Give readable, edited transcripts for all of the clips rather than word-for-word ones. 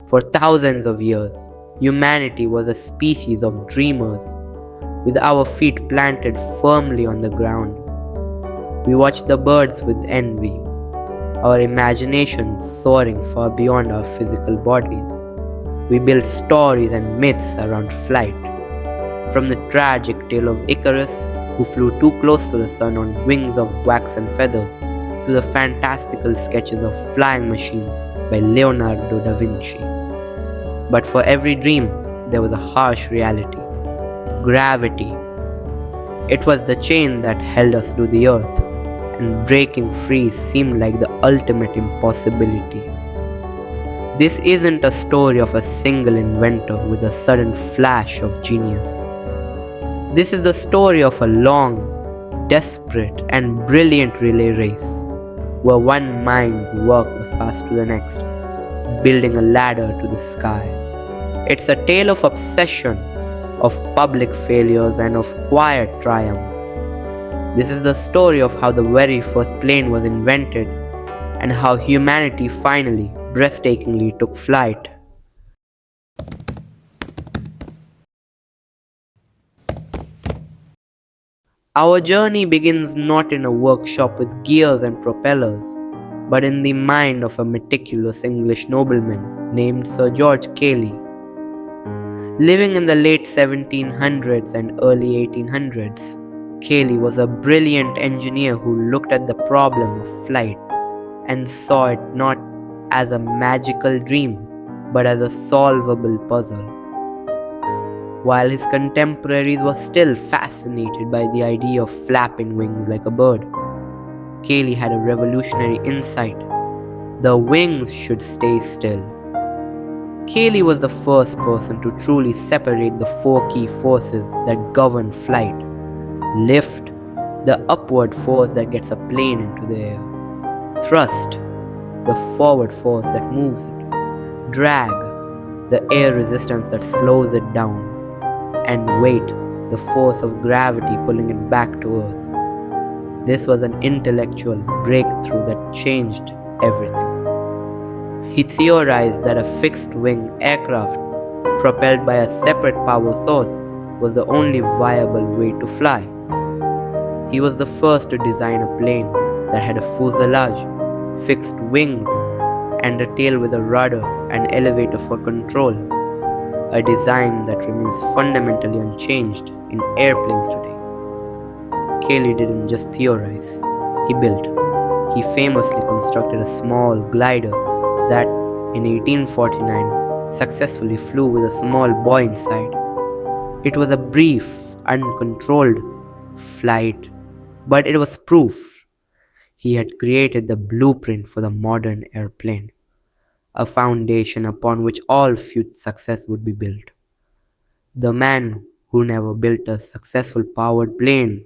For thousands of years, humanity was a species of dreamers, with our feet planted firmly on the ground. We watched the birds with envy, our imaginations soaring far beyond our physical bodies. We built stories and myths around flight, from the tragic tale of Icarus, who flew too close to the sun on wings of wax and feathers, to the fantastical sketches of flying machines by Leonardo da Vinci. But for every dream, there was a harsh reality: gravity. It was the chain that held us to the earth, and breaking free seemed like the ultimate impossibility. This isn't a story of a single inventor with a sudden flash of genius. This is the story of a long, desperate, and brilliant relay race, where one mind's work was passed to the next, building a ladder to the sky. It's a tale of obsession, of public failures, and of quiet triumph. This is the story of how the very first plane was invented and how humanity finally, breathtakingly took flight. Our journey begins not in a workshop with gears and propellers, but in the mind of a meticulous English nobleman named Sir George Cayley. Living in the late 1700s and early 1800s, Cayley was a brilliant engineer who looked at the problem of flight and saw it not as a magical dream, but as a solvable puzzle. While his contemporaries were still fascinated by the idea of flapping wings like a bird, Cayley had a revolutionary insight: the wings should stay still. Cayley was the first person to truly separate the four key forces that govern flight: lift, the upward force that gets a plane into the air; thrust, the forward force that moves it; drag, the air resistance that slows it down; and weight, the force of gravity pulling it back to earth. This was an intellectual breakthrough that changed everything. He theorized that a fixed-wing aircraft, propelled by a separate power source, was the only viable way to fly. He was the first to design a plane that had a fuselage, fixed wings, and a tail with a rudder and elevator for control, a design that remains fundamentally unchanged in airplanes today. Cayley didn't just theorize, he built. He famously constructed a small glider that, in 1849, successfully flew with a small boy inside. It was a brief, uncontrolled flight, but it was proof he had created the blueprint for the modern airplane, a foundation upon which all future success would be built. The man who never built a successful powered plane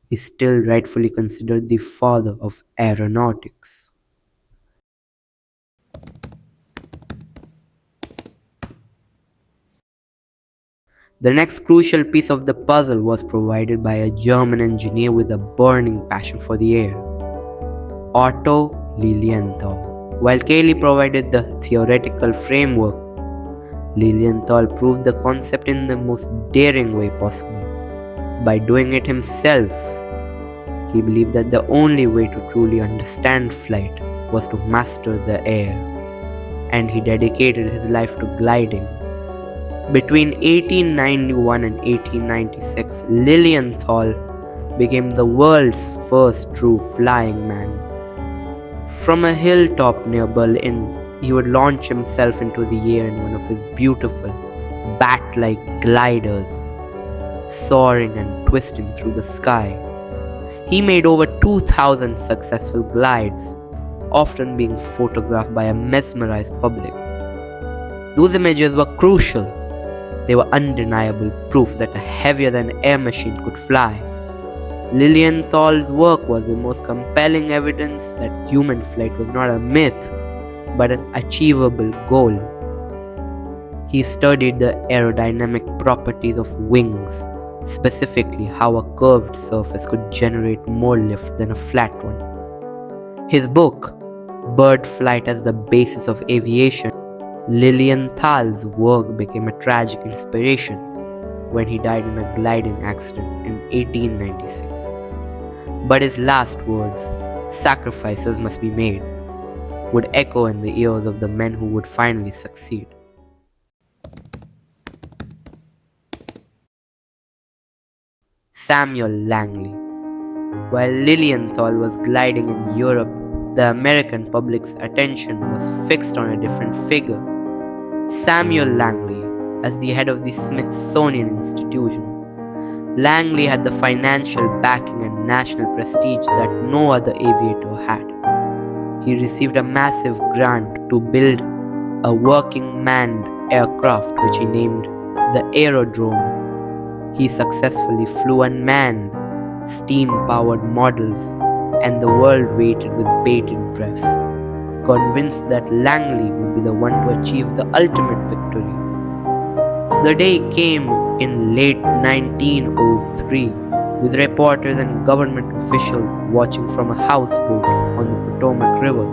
is still rightfully considered the father of aeronautics. The next crucial piece of the puzzle was provided by a German engineer with a burning passion for the air, Otto Lilienthal. While Cayley provided the theoretical framework, Lilienthal proved the concept in the most daring way possible. By doing it himself, he believed that the only way to truly understand flight was to master the air, and he dedicated his life to gliding. Between 1891 and 1896, Lilienthal became the world's first true flying man. From a hilltop near Berlin, he would launch himself into the air in one of his beautiful, bat-like gliders, soaring and twisting through the sky. He made over 2,000 successful glides, often being photographed by a mesmerized public. Those images were crucial. They were undeniable proof that a heavier-than-air machine could fly. Lilienthal's work was the most compelling evidence that human flight was not a myth, but an achievable goal. He studied the aerodynamic properties of wings, specifically how a curved surface could generate more lift than a flat one. His book, Bird Flight as the Basis of Aviation, Lilienthal's work became a tragic inspiration when he died in a gliding accident in 1896. But his last words, "Sacrifices must be made," would echo in the ears of the men who would finally succeed. Samuel Langley. While Lilienthal was gliding in Europe, the American public's attention was fixed on a different figure, Samuel Langley, as the head of the Smithsonian Institution. Langley had the financial backing and national prestige that no other aviator had. He received a massive grant to build a working manned aircraft which he named the Aerodrome. He successfully flew unmanned, steam-powered models, and the world waited with bated breath, convinced that Langley would be the one to achieve the ultimate victory. The day came in late 1903, with reporters and government officials watching from a houseboat on the Potomac River.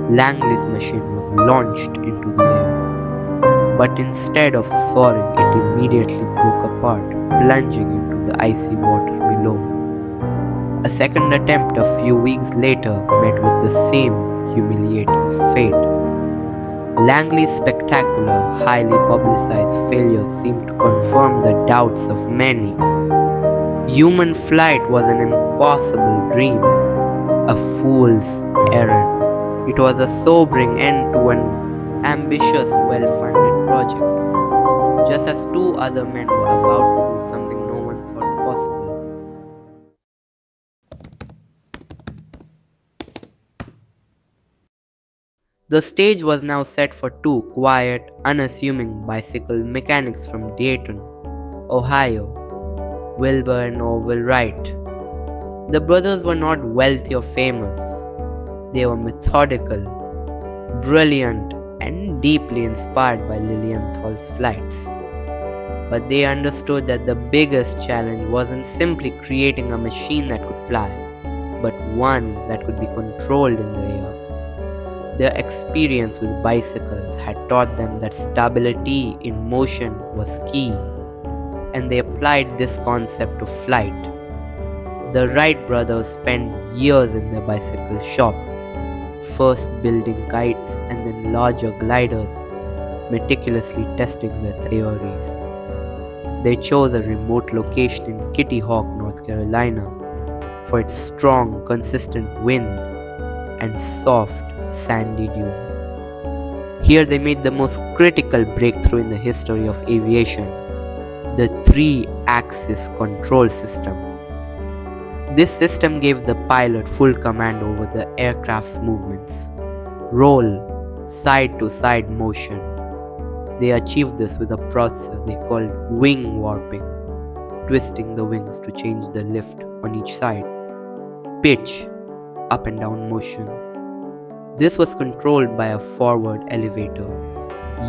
Langley's machine was launched into the air, but instead of soaring, it immediately broke apart, plunging into the icy water below. A second attempt a few weeks later met with the same humiliating fate. Langley's spectacular, highly publicized failure seemed to confirm the doubts of many. Human flight was an impossible dream, a fool's errand. It was a sobering end to an ambitious, well-funded project, just as two other men were about to do something no one thought possible. The stage was now set for two quiet, unassuming bicycle mechanics from Dayton, Ohio, Wilbur and Orville Wright. The brothers were not wealthy or famous. They were methodical, brilliant, and deeply inspired by Lilienthal's flights. But they understood that the biggest challenge wasn't simply creating a machine that could fly, but one that could be controlled in the air. Their experience with bicycles had taught them that stability in motion was key, and they applied this concept to flight. The Wright brothers spent years in their bicycle shop, first building kites and then larger gliders, meticulously testing their theories. They chose a remote location in Kitty Hawk, North Carolina, for its strong, consistent winds and soft, sandy dunes. Here they made the most critical breakthrough in the history of aviation, the three-axis control system. This system gave the pilot full command over the aircraft's movements, roll, side-to-side motion. They achieved this with a process they called wing warping, twisting the wings to change the lift on each side, pitch, up and down motion. This was controlled by a forward elevator,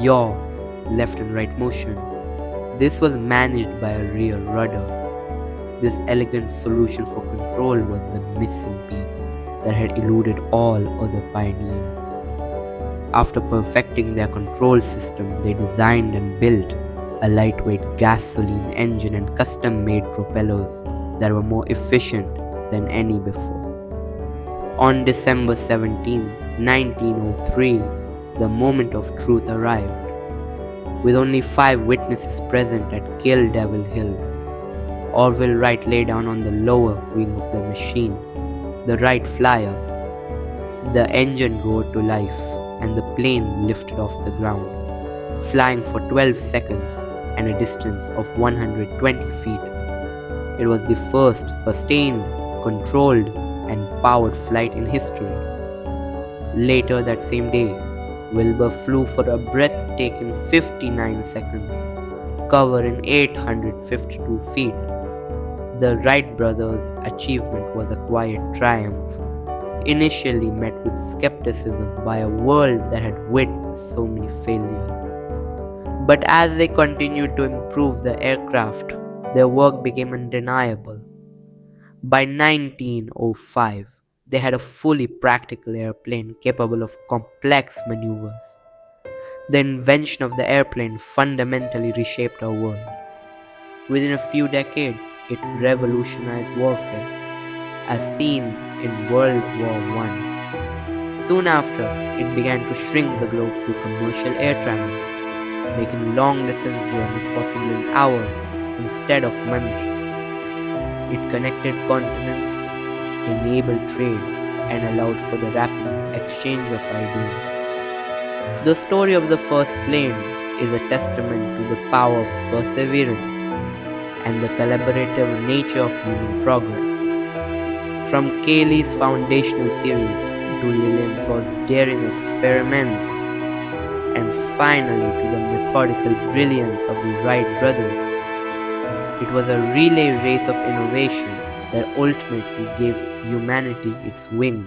yaw, left and right motion. This was managed by a rear rudder. This elegant solution for control was the missing piece that had eluded all other pioneers. After perfecting their control system, they designed and built a lightweight gasoline engine and custom-made propellers that were more efficient than any before. On December 17, 1903, the moment of truth arrived. With only 5 witnesses present at Kill Devil Hills, Orville Wright lay down on the lower wing of the machine, the Wright Flyer. The engine roared to life, and the plane lifted off the ground, flying for 12 seconds and a distance of 120 feet. It was the first sustained, controlled, and powered flight in history. Later that same day, Wilbur flew for a breathtaking 59 seconds, covering 852 feet. The Wright brothers' achievement was a quiet triumph, initially met with skepticism by a world that had witnessed so many failures. But as they continued to improve the aircraft, their work became undeniable. By 1905, they had a fully practical airplane capable of complex maneuvers. The invention of the airplane fundamentally reshaped our world. Within a few decades, it revolutionized warfare, as seen in World War I. Soon after, it began to shrink the globe through commercial air travel, making long-distance journeys possible in hours instead of months. It connected continents, enabled trade, and allowed for the rapid exchange of ideas. The story of the first plane is a testament to the power of perseverance and the collaborative nature of human progress. From Cayley's foundational theories to Lilienthal's daring experiments, and finally to the methodical brilliance of the Wright brothers, it was a relay race of innovation that ultimately gave humanity its wings.